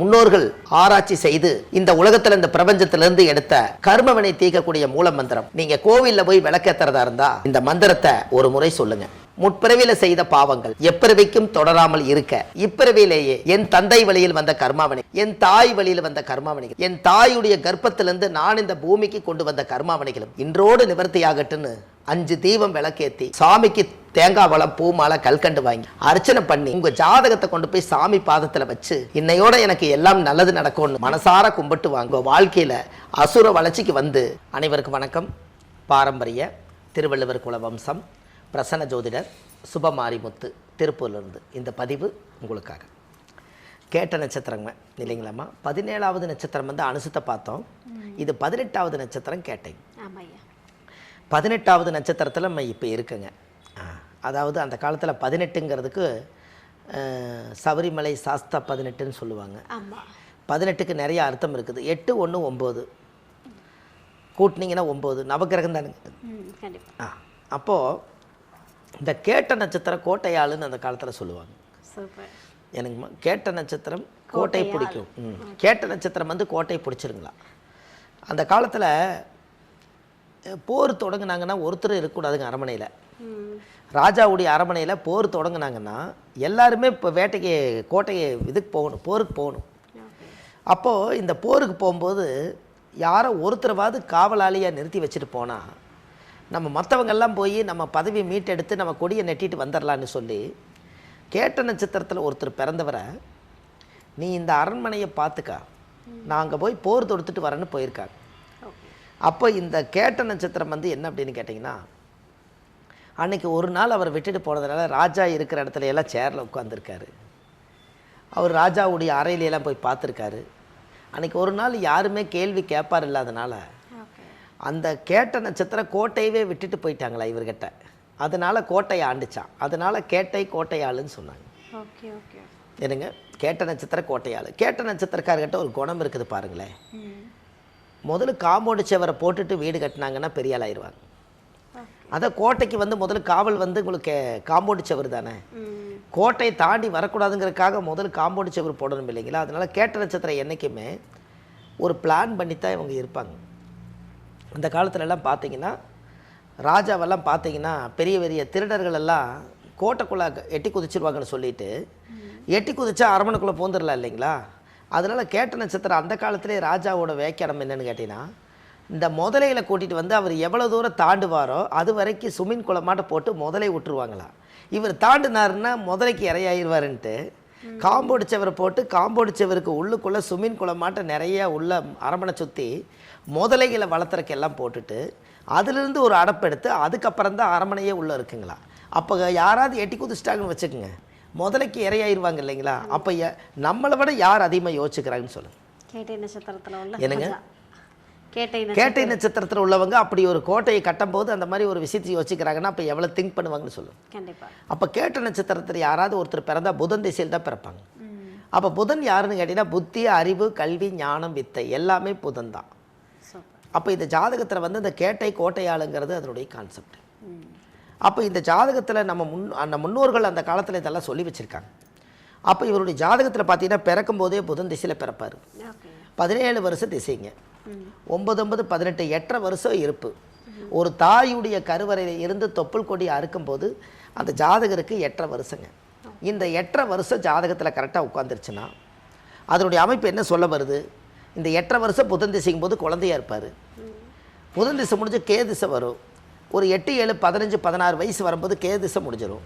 முன்னோர்கள் ஆராய்ச்சி செய்து இந்த உலகத்துல இந்த பிரபஞ்சத்திலிருந்து எடுத்த கர்மவினை தீர்க்கக்கூடிய மூல மந்திரம். நீங்க கோவில்ல போய் விளக்கேத்துறதா இருந்தா இந்த மந்திரத்தை ஒரு முறை சொல்லுங்க. முற்பிறவில செய்த பாவங்கள் எப்பிறவிக்கும் தொடராமல் இருக்க இப்பிறவிலேயே என் தந்தை வழியில் வந்த கர்மாவனை, என் தாய் வழியில் வந்த கர்மாவனைகள், என் தாயுடைய கர்ப்பத்திலிருந்து நான் இந்த பூமிக்கு கொண்டு வந்த கர்மாவனைகளும் இன்றோடு நிவர்த்தியாகட்டுன்னு 5 தீபம் விளக்கேத்தி சாமிக்கு தேங்காய் வளம் பூ மாலை கல்கண்டு வாங்கி அர்ச்சனை பண்ணி உங்க ஜாதகத்தை கொண்டு போய் சாமி பாதத்துல வச்சு இன்னையோட எனக்கு எல்லாம் நல்லது நடக்கும்னு மனசார கும்பிட்டு வாங்க. வாழ்க்கையில அசுர வளர்ச்சிக்கு வந்து. அனைவருக்கும் வணக்கம். பாரம்பரிய திருவள்ளுவர் குல வம்சம் பிரசன்ன ஜோதிடர் சுபமாரிமுத்து திருப்பூர்லேருந்து இந்த பதிவு உங்களுக்காக. கேட்ட நட்சத்திரங்க இல்லைங்களாம்மா. 17வது நட்சத்திரம் வந்து அனுசத்தை பார்த்தோம். இது 18வது நட்சத்திரம் கேட்டை. 18வது நட்சத்திரத்தில் நம்ம இப்போ இருக்குங்க. அதாவது அந்த காலத்தில் 18ங்கிறதுக்கு சபரிமலை சாஸ்தா 18ன்னு சொல்லுவாங்க. 18க்கு நிறைய அர்த்தம் இருக்குது. 8 1 9 கூட்டினீங்கன்னா 9 நவக்கிரகம் தானுங்க. அப்போது இந்த கேட்ட நட்சத்திரம் கோட்டையாளுன்னு அந்த காலத்தில் சொல்லுவாங்க. எனக்குமா கேட்ட நட்சத்திரம் கோட்டை பிடிக்கும். கேட்ட நட்சத்திரம் வந்து கோட்டை பிடிச்சிருங்களா. அந்த காலத்தில் போர் தொடங்கினாங்கன்னா ஒருத்தர் இருக்கக்கூடாதுங்க அரண்மனையில். ராஜாவுடைய அரண்மனையில் போர் தொடங்கினாங்கன்னா எல்லாருமே இப்போ வேட்டைக்கு கோட்டையை இதுக்கு போகணும், போருக்கு போகணும். அப்போது இந்த போருக்கு போகும்போது யாரோ ஒருத்தரவாது காவலாளியாக நிறுத்தி வச்சுட்டு போனால் நம்ம மற்றவங்கெல்லாம் போய் நம்ம பதவியை மீட்டெடுத்து நம்ம கொடியை நெட்டிட்டு வந்துடலான்னு சொல்லி கேட்ட நட்சத்திரத்தில் ஒருத்தர் பிறந்தவரை நீ இந்த அரண்மனையை பார்த்துக்கா, நான் அங்கே போய் போர் தொடுத்துட்டு வரேன்னு போயிருக்காங்க. அப்போ இந்த கேட்ட நட்சத்திரம் வந்து என்ன அப்படின்னு கேட்டிங்கன்னா, அன்றைக்கி ஒரு நாள் அவர் விட்டுட்டு போனதுனால ராஜா இருக்கிற இடத்துல எல்லாம் சேரில் உட்காந்துருக்காரு. அவர் ராஜாவுடைய அறையிலெல்லாம் போய் பார்த்துருக்காரு. அன்றைக்கி ஒரு நாள் யாருமே கேள்வி கேட்பார் இல்லாதனால அந்த கேட்ட நட்சத்திரம் கோட்டையவே விட்டுட்டு போயிட்டாங்களா இவர்கிட்ட. அதனால் கோட்டையை ஆண்டுச்சான். அதனால் கேட்டை கோட்டையாளுன்னு சொன்னாங்க. என்னங்க கேட்ட நட்சத்திரம் கோட்டையாள். கேட்ட நட்சத்திரக்காரர்கிட்ட ஒரு குணம் இருக்குது பாருங்களேன். முதல்ல காம்பவுண்டு செவரை போட்டுட்டு வீடு கட்டினாங்கன்னா பெரிய ஆள் ஆயிடுவாங்க. அதான் கோட்டைக்கு வந்து முதல்ல காவல் வந்து உங்களுக்கு காம்பவுண்டு செவர் தானே. கோட்டையை தாண்டி வரக்கூடாதுங்கிறதுக்காக முதல்ல காம்பவுண்டு செவர் போடணும் இல்லைங்களா. அதனால் கேட்ட நட்சத்திரம் என்றைக்குமே ஒரு பிளான் பண்ணித்தான் இவங்க இருப்பாங்க. அந்த காலத்துலலாம் பார்த்தீங்கன்னா ராஜாவெல்லாம் பார்த்தீங்கன்னா பெரிய பெரிய திருடர்கள் எல்லாம் கோட்டைக்குள்ளே எட்டி குதிச்சிருவாங்கன்னு சொல்லிட்டு எட்டி குதிச்சா அரண்மனைக்குள்ளே போந்துடலாம் இல்லைங்களா. அதனால் கேட்ட நட்சத்திரம் அந்த காலத்திலே ராஜாவோட வியாக்கியானம் என்னென்னு கேட்டிங்கன்னா, இந்த முதலைகளை கூட்டிகிட்டு வந்து அவர் எவ்வளோ தூரம் தாண்டுவாரோ அது வரைக்கும் சுமின் குளமாட்ட போட்டு முதலை விட்டுருவாங்களாம். இவர் தாண்டினாருன்னா முதலைக்கு இறையாயிருவாருன்ட்டு காம்பவுண்டு செவரை போட்டு காம்பவுண்டு செவருக்கு உள்ளுக்குள்ளே சுமின் குளமாட்ட நிறைய உள்ள அரண்மனை சுற்றி முதலைகளை வளர்த்துறக்கெல்லாம் போட்டுட்டு அதுலேருந்து ஒரு அடப்பெடுத்து அதுக்கப்புறம் தான் அரண்மனையே உள்ளே இருக்குங்களா. அப்போ யாராவது எட்டி குதிச்சிட்டாங்கன்னு வச்சுக்கோங்க, முதலைக்கு இறையாயிருவாங்க இல்லைங்களா. அப்போ நம்மளை விட யார் அதிகமாக யோசிச்சுக்கிறாங்கன்னு சொல்லுங்க. கேட்டை நட்சத்திரத்தில் என்னங்க கேட்டை நட்சத்திரத்தில் உள்ளவங்க அப்படி ஒரு கோட்டையை கட்டும்போது அந்த மாதிரி ஒரு விஷயத்தை யோசிக்கிறாங்கன்னா அப்போ எவ்வளோ திங்க் பண்ணுவாங்கன்னு சொல்லுங்க. அப்போ கேட்ட நட்சத்திரத்தில் யாராவது ஒருத்தர் பிறந்தால் புதன் திசையில் தான் பிறப்பாங்க. அப்போ புதன் யாருன்னு கேட்டிங்கன்னா புத்தி, அறிவு, கல்வி, ஞானம், வித்தை எல்லாமே புதன் தான். அப்போ இந்த ஜாதகத்தில் வந்து இந்த கேட்டை கோட்டையாளுங்கிறது அதனுடைய கான்செப்ட். அப்போ இந்த ஜாதகத்தில் நம்ம முன்னோர்கள் அந்த காலத்தில் இதெல்லாம் சொல்லி வச்சுருக்காங்க. அப்போ இவருடைய ஜாதகத்தில் பார்த்தீங்கன்னா பிறக்கும் போதே புதன் திசையில் பிறப்பார். 17 வருஷம் திசைங்க. 9 9 18 8 வருஷம் இருப்பு. ஒரு தாயுடைய கருவறையில் இருந்து தொப்புள் கொடி அறுக்கும்போது அந்த ஜாதகருக்கு 8 வருஷங்க. இந்த 8 வருஷம் ஜாதகத்தில் கரெக்டாக உட்காந்துருச்சுன்னா அதனுடைய அமைப்பு என்ன சொல்ல வருது. இந்த 8 வருஷம் புதன் திசைக்கும் போது குழந்தையாக இருப்பார். புதன் திசை முடிஞ்சு கே திசை வரும். ஒரு 8 7 15 16 வயசு வரும்போது கே திசை முடிஞ்சிடும்.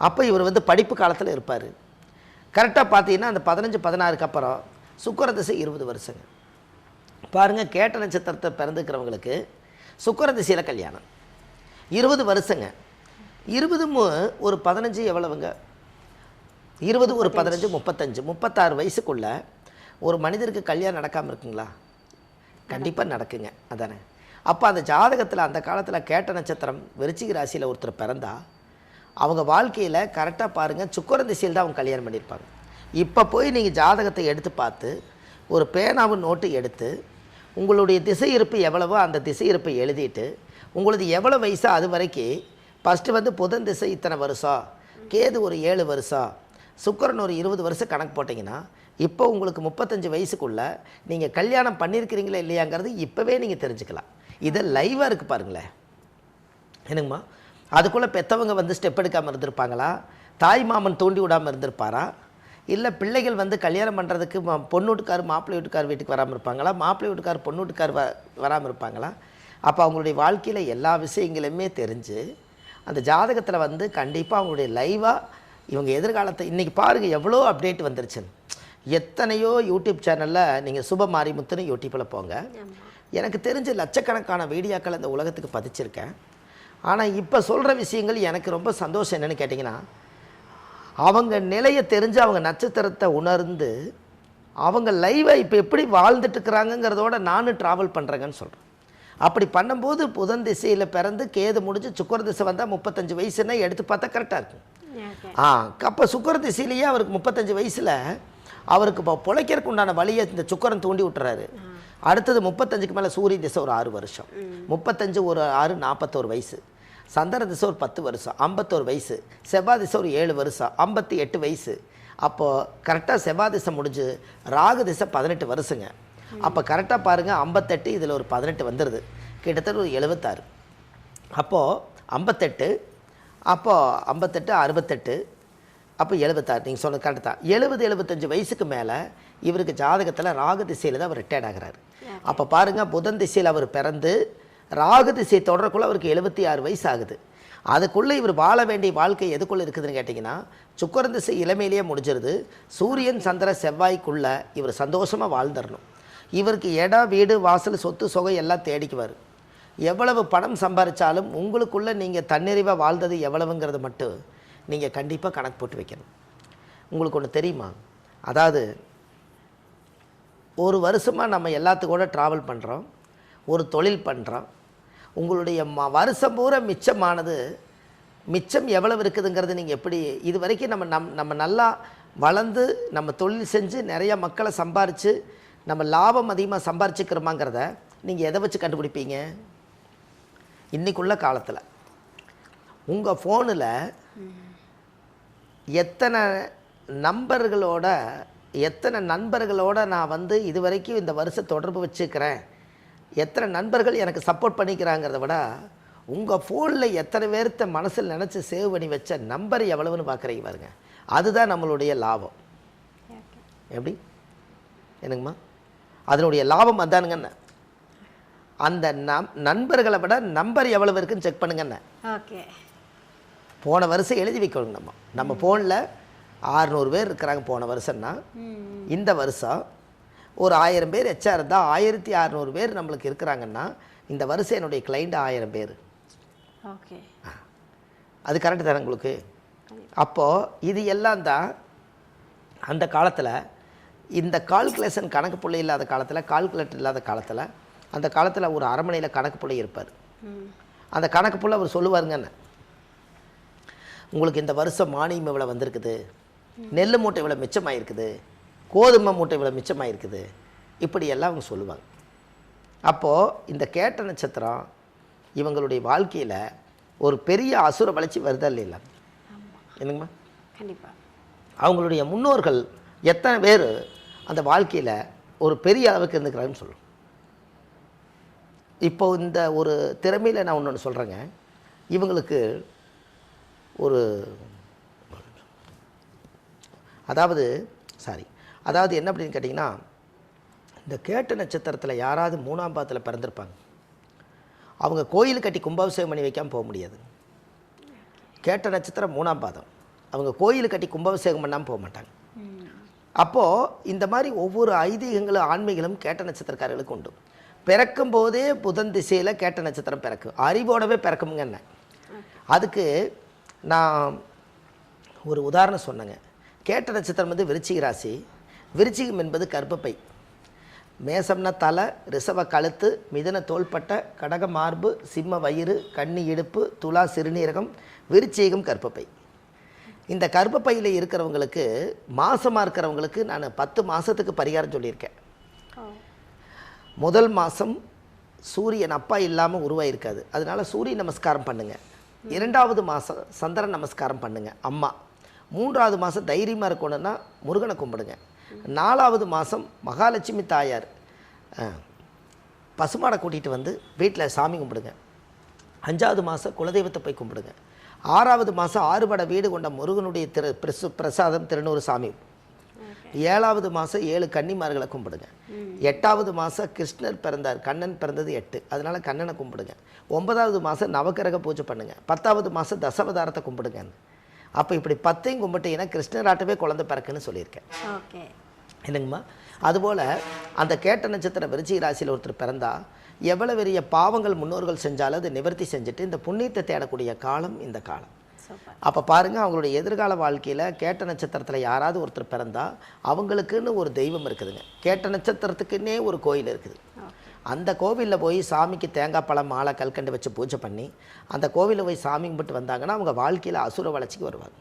அப்போ இவர் வந்து படிப்பு காலத்தில் இருப்பார். கரெக்டாக பார்த்தீங்கன்னா அந்த 15 16க்கு அப்புறம் சுக்கிர திசை 20 வருஷங்க. பாருங்கள், கேட்ட நட்சத்திரத்தை பிறந்துக்கிறவங்களுக்கு சுக்கிர திசையில் கல்யாணம் 20 வருஷங்க. 20 ஒரு 15 எவ்வளவுங்க, 20 ஒரு 15 35 36 வயசுக்குள்ளே ஒரு மனிதருக்கு கல்யாணம் நடக்காமல் இருக்குங்களா? கண்டிப்பாக நடக்குங்க. அதானே. அப்போ அந்த ஜாதகத்தில் அந்த காலத்தில் கேட்ட நட்சத்திரம் விருச்சிக ராசியில் ஒருத்தர் பிறந்தா அவங்க வாழ்க்கையில் கரெக்டாக பாருங்கள் சுக்கிர திசையில் தான் அவங்க கல்யாணம் பண்ணியிருப்பாங்க. இப்போ போய் நீங்கள் ஜாதகத்தை எடுத்து பார்த்து ஒரு பேனாவும் நோட்டு எடுத்து உங்களுடைய திசை இருப்பு எவ்வளவோ அந்த திசை இருப்பை எழுதிட்டு உங்களது எவ்வளோ வயசோ அது வரைக்கும் ஃபஸ்ட்டு வந்து புதன் திசை இத்தனை வருஷம், கேது ஒரு 7 வருஷம், சுக்கிரன் ஒரு 20 வருஷம் கணக்கு போட்டிங்கன்னா இப்போ உங்களுக்கு 35 வயசுக்குள்ள நீங்கள் கல்யாணம் பண்ணியிருக்கிறீங்களா இல்லையாங்கிறது இப்போவே நீங்கள் தெரிஞ்சுக்கலாம். இதை லைவாக இருக்குது பாருங்களேன். என்னங்கம்மா, அதுக்குள்ளே பெற்றவங்க வந்து ஸ்டெப் எடுக்காமல் இருந்திருப்பாங்களா, தாய் மாமன் தூண்டி விடாமல் இருந்திருப்பாரா, இல்லை பிள்ளைகள் வந்து கல்யாணம் பண்ணுறதுக்கு பொண்ணு வீட்டுக்கார் மாப்பிள்ளை வீட்டுக்கார் வீட்டுக்கு வராமல் இருப்பாங்களா, மாப்பிள்ளை வீட்டுக்கார் பொண்ணு வீட்டுக்கார் வராமல் இருப்பாங்களா? அப்போ அவங்களுடைய வாழ்க்கையில் எல்லா விஷயங்களுமே தெரிஞ்சு அந்த ஜாதகத்தில் வந்து கண்டிப்பாக அவங்களுடைய லைவாக இவங்க எதிர்காலத்தை இன்றைக்கி பாருங்கள் எவ்வளோ அப்டேட் வந்துருச்சுன்னு. எத்தனையோ யூடியூப் சேனலில் நீங்கள் சுப மாரிமுத்துன்னு யூடியூப்பில் போங்க, எனக்கு தெரிஞ்ச லட்சக்கணக்கான வீடியோக்கள் இந்த உலகத்துக்கு பதிச்சிருக்கேன். ஆனால் இப்போ சொல்கிற விஷயங்கள் எனக்கு ரொம்ப சந்தோஷம் என்னென்னு கேட்டிங்கன்னா, அவங்க நிலையை தெரிஞ்சு அவங்க நட்சத்திரத்தை உணர்ந்து அவங்க லைவாக இப்போ எப்படி வாழ்ந்துட்டுருக்குறாங்கங்கிறதோட நானும் ட்ராவல் பண்ணுறேங்கன்னு சொல்கிறேன். அப்படி பண்ணும்போது புதன் திசையில் பிறந்து கேது முடிஞ்சு சுக்கர திசை வந்தால் 35 வயசுன்னா எடுத்து பார்த்தா கரெக்டாக இருக்கும். அப்போ சுக்கர திசையிலேயே அவருக்கு 35 வயசில் அவருக்கு இப்போ பிழைக்கிறதுக்கு உண்டான வழியை இந்த சுக்கரன் தூண்டி விட்டுறாரு. அடுத்தது 35க்கு மேலே சூரிய திசை ஒரு 6 வருஷம், 35 ஒரு 6 41 வயசு, சந்திர திசை ஒரு 10 வருஷம் 51 வயசு, செவ்வாய் திசை ஒரு 7 வருஷம் 58 வயசு. அப்போது கரெக்டாக செவ்வாய் திசை முடிஞ்சு ராகு திசை 18 வருஷங்க. அப்போ கரெக்டாக பாருங்கள் 58 இதில் ஒரு 18 வந்துடுது, கிட்டத்தட்ட ஒரு 76. அப்போது 58, அப்போது 58 68, அப்போ 76. நீங்கள் சொன்னது கரெக்டு தான். 70-75 வயசுக்கு மேலே இவருக்கு ஜாதகத்தில் ராகு திசையில் தான் அவர் ரிட்டையர்ட் ஆகிறாரு. அப்போ பாருங்கள் புதன் திசையில் அவர் பிறந்து ராகு திசை தொடரக்குள்ளே அவருக்கு 76 வயசு ஆகுது. அதுக்குள்ளே இவர் வாழ வேண்டிய வாழ்க்கை எதுக்குள்ளே இருக்குதுன்னு கேட்டிங்கன்னா, சுக்கரன் திசை இளமையிலேயே முடிஞ்சிருது. சூரியன் சந்திர செவ்வாய்க்குள்ளே இவர் சந்தோஷமாக வாழ்ந்துடணும். இவருக்கு இடம் வீடு வாசல் சொத்து சொகை எல்லாம் தேடிக்குவார். எவ்வளவு பணம் சம்பாதிச்சாலும் உங்களுக்குள்ளே நீங்கள் தன்னிறைவாக வாழ்ந்தது எவ்வளவுங்கிறது மட்டும் நீங்கள் கண்டிப்பாக கணக்கு போட்டு வைக்கணும். உங்களுக்கு ஒன்று தெரியுமா, அதாவது ஒரு வருஷமாக நம்ம எல்லாத்துக்கூட ட்ராவல் பண்ணுறோம், ஒரு தொழில் பண்ணுறோம். உங்களுடைய வருஷம் பூரா மிச்சமானது மிச்சம் எவ்வளவு இருக்குதுங்கிறது நீங்கள் எப்படி இது வரைக்கும் நம்ம நல்லா வளர்ந்து நம்ம தொழில் செஞ்சு நிறையா மக்களை சம்பாரித்து நம்ம லாபம் அதிகமாக சம்பாரிச்சுக்கிறோமாங்கிறத நீங்கள் எதை வச்சு கண்டுபிடிப்பீங்க? இன்றைக்குள்ள காலத்தில் உங்கள் ஃபோனில் எத்தனை நண்பர்களோட நான் வந்து இது வரைக்கும் இந்த வருஷம் தொடர்பு வச்சுக்கிறேன், எத்தனை நண்பர்கள் எனக்கு சப்போர்ட் பண்ணிக்கிறாங்கிறத விட உங்கள் ஃபோனில் எத்தனை பேர்த்த மனசில் நினச்சி சேவ் பண்ணி வச்ச நம்பர் எவ்வளவுன்னு பார்க்குறீங்க பாருங்க. அதுதான் நம்மளுடைய லாபம். எப்படி என்னங்கம்மா, அதனுடைய லாபம் அதானுங்கண்ண. அந்த நண்பர்களை விட நம்பர் எவ்வளவு இருக்குன்னு செக் பண்ணுங்கண்ண. ஓகே, போன வருஷம் எழுதி வைக்கணும். நம்ம ஃபோனில் 600 பேர் இருக்கிறாங்க போன வருஷம்னா, இந்த வருஷம் ஒரு 1000 பேர் எச்சா இருந்தால் 1600 பேர் நம்மளுக்கு இருக்கிறாங்கன்னா இந்த வருஷம் என்னுடைய கிளைண்ட் 1000 பேர். ஓகே, அது கரெக்டு தானே உங்களுக்கு? அப்போது இது எல்லாம் தான் அந்த காலத்தில் இந்த கால்குலேஷன் கணக்கு பிள்ளை இல்லாத காலத்தில், கால்குலேட்டர் இல்லாத காலத்தில், அந்த காலத்தில் ஒரு அரண்மனையில் கணக்கு பிள்ளை இருப்பார். அந்த கணக்கு பிள்ளை அவர் சொல்லுவாருங்கன்னு, உங்களுக்கு இந்த வருஷம் மானியம் இவ்வளோ வந்திருக்குது, நெல் மூட்டை இவ்வளோ மிச்சமாயிருக்குது, கோதுமை மூட்டை இவ்வளோ மிச்சமாயிருக்குது, இப்படியெல்லாம் அவங்க சொல்லுவாங்க. அப்போது இந்த கேட்ட நட்சத்திரம் இவங்களுடைய வாழ்க்கையில் ஒரு பெரிய அசுர வளர்ச்சி வருதா இல்லைங்களா? என்னங்கம்மா, கண்டிப்பாக அவங்களுடைய முன்னோர்கள் எத்தனை பேர் அந்த வாழ்க்கையில் ஒரு பெரிய அளவுக்கு இருந்துக்கிறாங்கன்னு சொல்லும். இப்போது இந்த ஒரு திறமையில் நான் ஒன்று சொல்கிறேங்க, இவங்களுக்கு ஒரு அதாவது என்ன அப்படின்னு கேட்டிங்கன்னா, இந்த கேட்ட நட்சத்திரத்தில் யாராவது 3ஆம் பாதத்தில் பிறந்திருப்பாங்க, அவங்க கோயில் கட்டி கும்பாபிஷேகம் பண்ணி வைக்காமல் போக முடியாது. கேட்ட நட்சத்திரம் 3ஆம் பாதம், அவங்க கோயில் கட்டி கும்பாபிஷேகம் பண்ணாமல் போக மாட்டாங்க. அப்போது இந்த மாதிரி ஒவ்வொரு ஐதீகங்களும் ஆன்மீகங்களும் கேட்ட நட்சத்திரக்காரர்களுக்கு உண்டு. பிறக்கும் போதே புதன் திசையில் கேட்ட நட்சத்திரம் பிறக்கும், அறிவோடவே பிறக்குமுங்க. என்ன அதுக்கு நான் ஒரு உதாரணம் சொன்னேங்க. கேட்ட நட்சத்திரம் வந்து விருச்சிக ராசி, விருச்சிகம் என்பது கர்ப்பப்பை, மேசம்னா தலை, ரிஷப கழுத்து, மிதுன தோள்பட்டை, கடக மார்பு, சிம்ம வயிறு, கன்னி இடுப்பு, துலா சிறுநீரகம், விருச்சிகம் கர்ப்பப்பை. இந்த கர்ப்பப்பையில் இருக்கிறவங்களுக்கு, மாசமாக இருக்கிறவங்களுக்கு நான் 10 மாதத்துக்கு பரிகாரம் சொல்லியிருக்கேன். முதல் மாதம் சூரியன் அப்பா இல்லாமல் உருவாயிருக்காது, அதனால சூரிய நமஸ்காரம் பண்ணுங்கள். 2வது மாதம் சந்திரன் நமஸ்காரம் பண்ணுங்கள் அம்மா. 3வது மாதம் தைரியமாக இருக்கணும்னா முருகனை கும்பிடுங்க. 4வது மாதம் மகாலட்சுமி தாயார் பசுமாடை கூட்டிகிட்டு வந்து வீட்டில் சாமி கும்பிடுங்க. 5வது மாதம் குலதெய்வத்தை போய் கும்பிடுங்க. 6வது மாதம் 6 பட வீடு கொண்ட முருகனுடைய பிரசாதம் திருநூறு சாமி. 7வது மாதம் 7 கன்னிமார்களை கும்பிடுங்க. 8வது மாதம் கிருஷ்ணர் பிறந்தார், கண்ணன் பிறந்தது 8, அதனால் கண்ணனை கும்பிடுங்க. 9வது மாதம் நவக்கிரக பூஜை பண்ணுங்கள். 10வது மாதம் தசவதாரத்தை கும்பிடுங்க. அப்போ இப்படி 10ஐயும் கும்பிட்டீங்கன்னா கிருஷ்ணராட்டவே குழந்தை பிறக்குன்னு சொல்லியிருக்கேன். இல்லைங்கம்மா? அதுபோல் அந்த கேட்ட நட்சத்திரம் விருச்சிக ராசியில் ஒருத்தர் பிறந்தா எவ்வளோ பெரிய பாவங்கள் முன்னோர்கள் செஞ்சாலும் அதை நிவர்த்தி செஞ்சுட்டு இந்த புண்ணியத்தை தேடக்கூடிய காலம் இந்த காலம். அப்போ பாருங்கள், அவங்களுடைய எதிர்கால வாழ்க்கையில் கேட்ட நட்சத்திரத்தில் யாராவது ஒருத்தர் பிறந்தா அவங்களுக்குன்னு ஒரு தெய்வம் இருக்குதுங்க. கேட்ட நட்சத்திரத்துக்குன்னே ஒரு கோயில் இருக்குது. அந்த கோவிலில் போய் சாமிக்கு தேங்காய் பழம் மாலை கல்கண்டு வச்சு பூஜை பண்ணி அந்த கோவிலில் போய் சாமி கும்பிட்டு வந்தாங்கன்னா அவங்க வாழ்க்கையில் அசுர வளர்ச்சிக்கு வருவாங்க.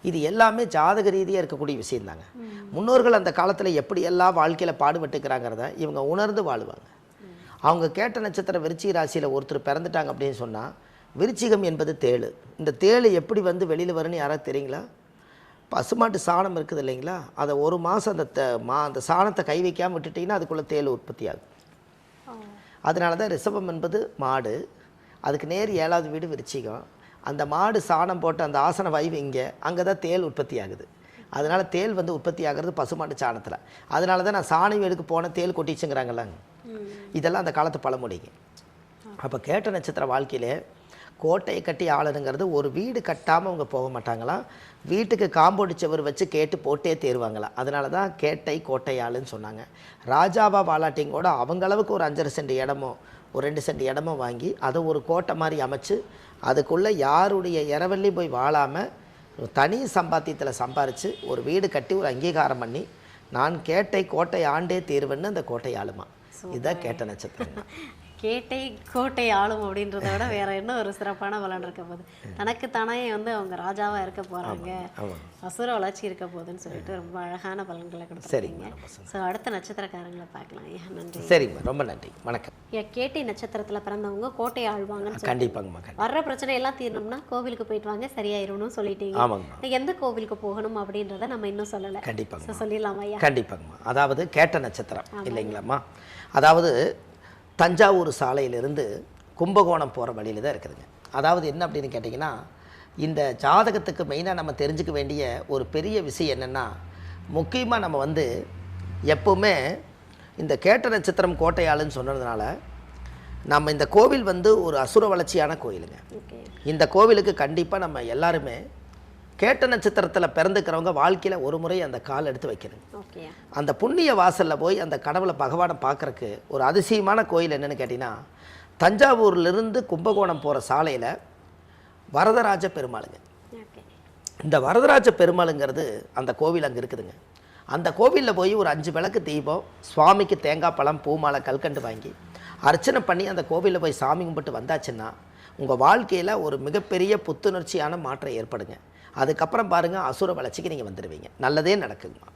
இது எல்லாமே ஜாதக ரீதியாக இருக்கக்கூடிய விஷயந்தாங்க. முன்னோர்கள் அந்த காலத்தில் எப்படியெல்லாம் வாழ்க்கையில் பாடுபட்டுக்கிறாங்கிறத இவங்க உணர்ந்து வாழுவாங்க. அவங்க கேட்ட நட்சத்திரம் விருச்சிக ராசியில் ஒருத்தர் பிறந்துட்டாங்க அப்படின்னு சொன்னால், விருச்சிகம் என்பது தேள். இந்த தேள் எப்படி வந்து வெளியில் வரும்னு யாராவது தெரியுங்களா? பசுமாட்டு சாணம் இருக்குது இல்லைங்களா, அதை 1 மாதம் அந்த சாணத்தை கை வைக்காமல் விட்டுட்டிங்கன்னா அதுக்குள்ளே தேள் உற்பத்தி ஆகும். அதனால தான் ரிஷபம் என்பது மாடு, அதுக்கு நேர் 7வது வீடு விருச்சிகம். அந்த மாடு சாணம் போட்டு அந்த ஆசன வாயு இங்கே, அங்கே தான் தேள் உற்பத்தி ஆகுது. அதனால் தேள் வந்து உற்பத்தி ஆகிறது பசுமாட்டு சாணத்தில். அதனால தான் நான் சாணி வீடுக்கு போன தேள் கொட்டிச்சுங்கிறாங்கல்ல, இதெல்லாம் அந்த காலத்து பழமொழிங்க. அப்போ கேட்ட நட்சத்திர வாழ்க்கையிலே கோட்டையை கட்டி ஆளணுங்கிறது, ஒரு வீடு கட்டாமல் அவங்க போக மாட்டாங்களாம். வீட்டுக்கு காம்பவுண்ட் சுவர் வச்சு கேட்டு போட்டே தேருவாங்களாம். அதனால தான் கேட்டை கோட்டை ஆளுன்னு சொன்னாங்க. ராஜாவா வாலாட்டிங்கோட அவங்களவுக்கு ஒரு 5.5 சென்ட் இடமோ ஒரு 2 சென்ட் இடமோ வாங்கி அதை ஒரு கோட்டை மாதிரி அமைச்சு அதுக்குள்ளே யாருடைய இரவல்லி போய் வாழாமல் தனி சம்பாத்தியத்தில் சம்பாரித்து ஒரு வீடு கட்டி ஒரு அங்கீகாரம் பண்ணி நான் கேட்டை கோட்டை ஆண்டே தீர்வுன்னு அந்த கோட்டை ஆளுமா. இதுதான் கேட்ட நட்சத்திரம். கேட்டை கோட்டை ஆளும் அப்படின்றத விட வேற என்ன ஒரு சிறப்பான பலன் இருக்க போகுது. தனக்கு தானே வந்து அவங்க ராஜாவா இருக்க போறாங்க, அசுர வளர்ச்சி இருக்க போகுதுன்னு சொல்லிட்டு ரொம்ப அழகான பலன்களை கொடுத்துருக்கீங்க. ஸோ அடுத்த நட்சத்திரக்காரங்களை பார்க்கலாம். நன்றி. சரிங்கம்மா, ரொம்ப நன்றி. வணக்கம். கேட்டை நட்சத்திரத்துல பிறந்தவங்க கோட்டை ஆழ்வாங்கன்னு கண்டிப்பாங்கம்மா. வர்ற பிரச்சனை எல்லாம் தீரணும்னா கோவிலுக்கு போயிட்டு வாங்க, சரியாயிரும்னு சொல்லிட்டீங்க. எந்த கோவிலுக்கு போகணும் அப்படின்றத நம்ம இன்னும் சொல்லலை. கண்டிப்பாக சொல்லிடலாமா? கண்டிப்பாங்கம்மா. அதாவது கேட்ட நட்சத்திரம் இல்லைங்களாம்மா, அதாவது தஞ்சாவூர் சாலையிலிருந்து கும்பகோணம் போகிற வழியில் தான் இருக்குதுங்க. அதாவது என்ன அப்படின்னு கேட்டிங்கன்னா, இந்த ஜாதகத்துக்கு மெயினாக நம்ம தெரிஞ்சுக்க வேண்டிய ஒரு பெரிய விஷயம் என்னென்னா, முக்கியமாக நம்ம வந்து எப்போவுமே இந்த கேட்ட நட்சத்திரம் கோட்டையாளுன்னு சொன்னதுனால நம்ம இந்த கோவில் வந்து ஒரு அசுர வளர்ச்சியான கோயிலுங்க. இந்த கோவிலுக்கு கண்டிப்பாக நம்ம எல்லாருமே கேட்ட நட்சத்திரத்தில் பிறந்துக்கிறவங்க வாழ்க்கையில் ஒரு முறை அந்த கால் எடுத்து வைக்கணும். அந்த புண்ணிய வாசலில் போய் அந்த கடவுளை பகவானை பார்க்குறக்கு ஒரு அதிசயமான கோயில் என்னென்னு கேட்டிங்கன்னா, தஞ்சாவூர்லேருந்து கும்பகோணம் போகிற சாலையில் வரதராஜ பெருமாளுங்க. இந்த வரதராஜ பெருமாளுங்கிறது அந்த கோவில் அங்கே இருக்குதுங்க. அந்த கோவிலில் போய் ஒரு 5 விளக்கு தீபம், சுவாமிக்கு தேங்காய் பழம் பூமாலை கல்கண்டு வாங்கி அர்ச்சனை பண்ணி அந்த கோவிலில் போய் சாமி கும்பிட்டு வந்தாச்சுன்னா உங்கள் வாழ்க்கையில் ஒரு மிகப்பெரிய புத்துணர்ச்சியான மாற்றம் ஏற்படுங்க. அதுக்கப்புறம் பாருங்கள், அசுர வளர்ச்சிக்கு நீங்கள் வந்துடுவீங்க. நல்லதே நடக்குங்கம்மா.